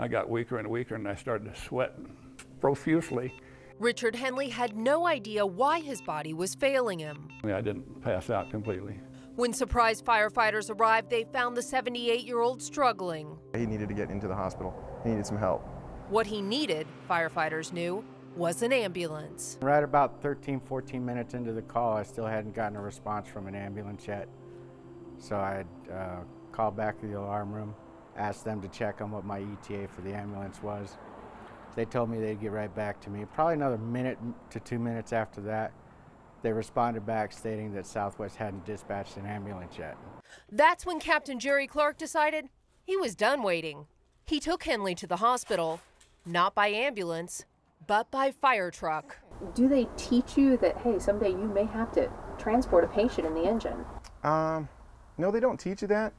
I got weaker and weaker, and I started to sweat profusely. Richard Henley had no idea why his body was failing him. I didn't pass out completely. When surprise firefighters arrived, they found the 78-year-old struggling. He needed to get into the hospital. He needed some help. What he needed, firefighters knew, was an ambulance. Right about 13, 14 minutes into the call, I still hadn't gotten a response from an ambulance yet. So I called back to the alarm room, asked them to check on what my ETA for the ambulance was. They told me they'd get right back to me. Probably another minute to 2 minutes after that, they responded back stating that Southwest hadn't dispatched an ambulance yet. That's when Captain Jerry Clark decided he was done waiting. He took Henley to the hospital, not by ambulance, but by fire truck. Do they teach you that, hey, someday you may have to transport a patient in the engine? No, they don't teach you that,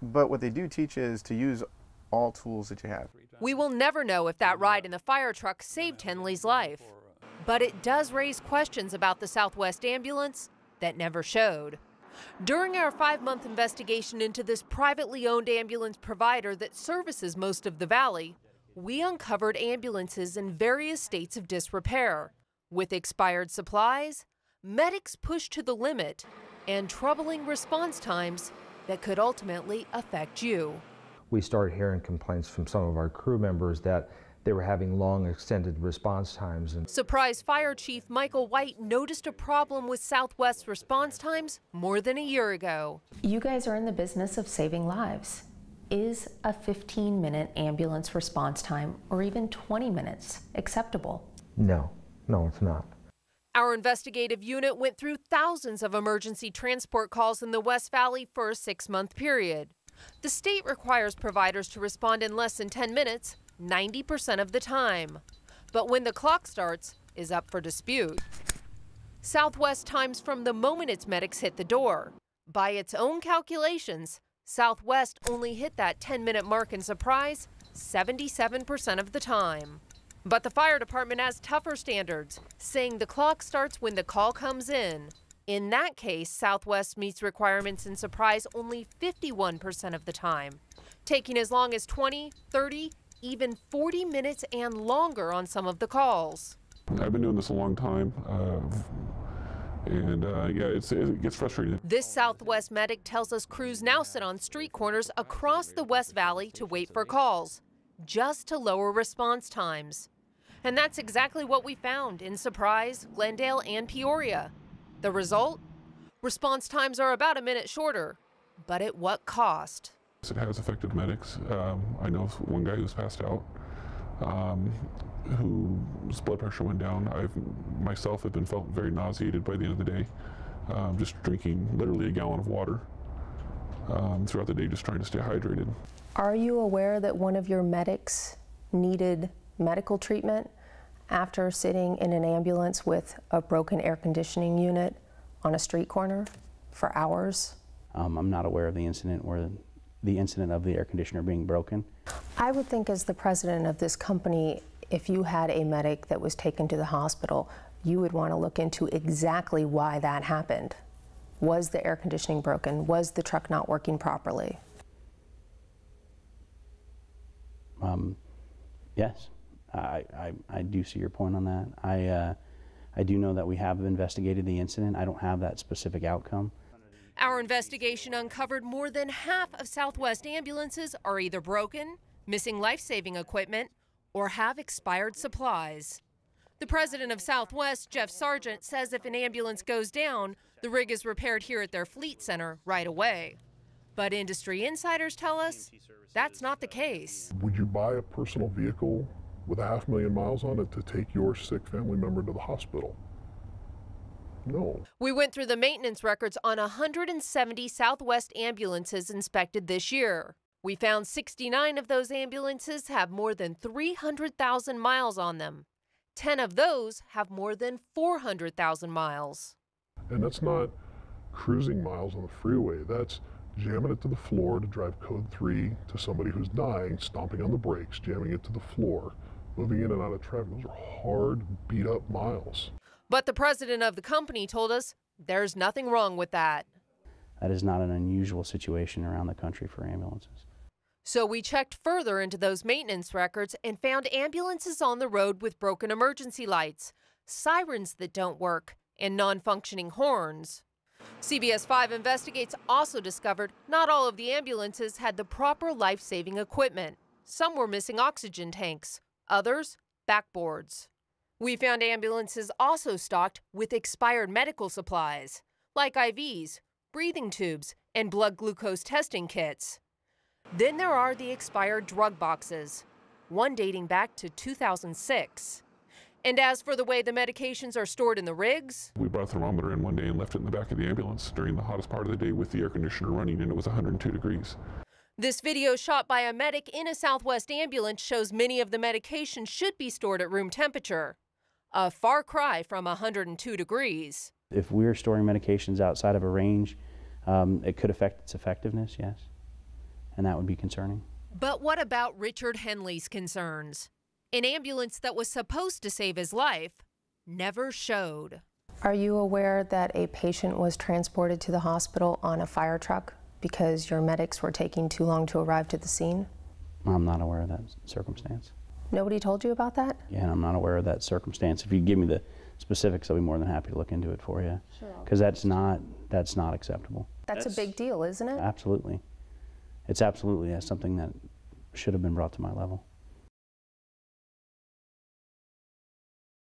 but what they do teach is to use all tools that you have. We will never know if that ride in the fire truck saved Henley's life, but it does raise questions about the Southwest ambulance that never showed. During our 5-month investigation into this privately owned ambulance provider that services most of the valley, we uncovered ambulances in various states of disrepair, with expired supplies, medics pushed to the limit, and troubling response times that could ultimately affect you. We started hearing complaints from some of our crew members that they were having long extended response times. Surprise Fire Chief Michael White noticed a problem with Southwest's response times more than a year ago. You guys are in the business of saving lives. Is a 15-minute ambulance response time, or even 20 minutes, acceptable? No, it's not. Our investigative unit went through thousands of emergency transport calls in the West Valley for a 6-month period. The state requires providers to respond in less than 10 minutes, 90% of the time. But when the clock starts is up for dispute. Southwest times from the moment its medics hit the door. By its own calculations, Southwest only hit that 10-minute mark in Surprise 77% of the time. But the fire department has tougher standards, saying the clock starts when the call comes in. In that case, Southwest meets requirements in Surprise only 51% of the time, taking as long as 20, 30, even 40 minutes and longer on some of the calls. I've been doing this a long time, yeah, it gets frustrating. This Southwest medic tells us crews now sit on street corners across the West Valley to wait for calls, just to lower response times. And that's exactly what we found in Surprise, Glendale, and Peoria. The result? Response times are about a minute shorter, but at what cost? It has affected medics. I know one guy who's passed out, whose blood pressure went down. Myself have been felt very nauseated by the end of the day, just drinking literally a gallon of water throughout the day, just trying to stay hydrated. Are you aware that one of your medics needed medical treatment after sitting in an ambulance with a broken air conditioning unit on a street corner for hours? I'm not aware of the incident of the air conditioner being broken. I would think, as the president of this company, if you had a medic that was taken to the hospital, you would want to look into exactly why that happened. Was the air conditioning broken? Was the truck not working properly? Yes, I do see your point on that. I do know that we have investigated the incident. I don't have that specific outcome. Our investigation uncovered more than half of Southwest ambulances are either broken, missing life-saving equipment, or have expired supplies. The president of Southwest, Jeff Sargent, says if an ambulance goes down, the rig is repaired here at their fleet center right away. But industry insiders tell us that's not the case. Would you buy a personal vehicle with 500,000 miles on it to take your sick family member to the hospital? No. We went through the maintenance records on 170 Southwest ambulances inspected this year. We found 69 of those ambulances have more than 300,000 miles on them. 10 of those have more than 400,000 miles. And that's not cruising miles on the freeway. That's jamming it to the floor to drive code 3 to somebody who's dying, stomping on the brakes, jamming it to the floor, moving in and out of traffic. Those are hard, beat-up miles. But the president of the company told us there's nothing wrong with that. That is not an unusual situation around the country for ambulances. So we checked further into those maintenance records and found ambulances on the road with broken emergency lights, sirens that don't work, and non-functioning horns. CBS 5 Investigates also discovered not all of the ambulances had the proper life-saving equipment. Some were missing oxygen tanks, others backboards. We found ambulances also stocked with expired medical supplies, like IVs, breathing tubes, and blood glucose testing kits. Then there are the expired drug boxes, one dating back to 2006. And as for the way the medications are stored in the rigs, we brought a thermometer in one day and left it in the back of the ambulance during the hottest part of the day with the air conditioner running, and it was 102 degrees. This video shot by a medic in a Southwest ambulance shows many of the medications should be stored at room temperature, a far cry from 102 degrees. If we're storing medications outside of a range, it could affect its effectiveness, yes, and that would be concerning. But what about Richard Henley's concerns? An ambulance that was supposed to save his life never showed. Are you aware that a patient was transported to the hospital on a fire truck because your medics were taking too long to arrive to the scene? I'm not aware of that circumstance. Nobody told you about that? Yeah, and I'm not aware of that circumstance. If you give me the specifics, I'll be more than happy to look into it for you. Sure. Because that's not acceptable. That's a big deal, isn't it? Absolutely. It's absolutely something that should have been brought to my level.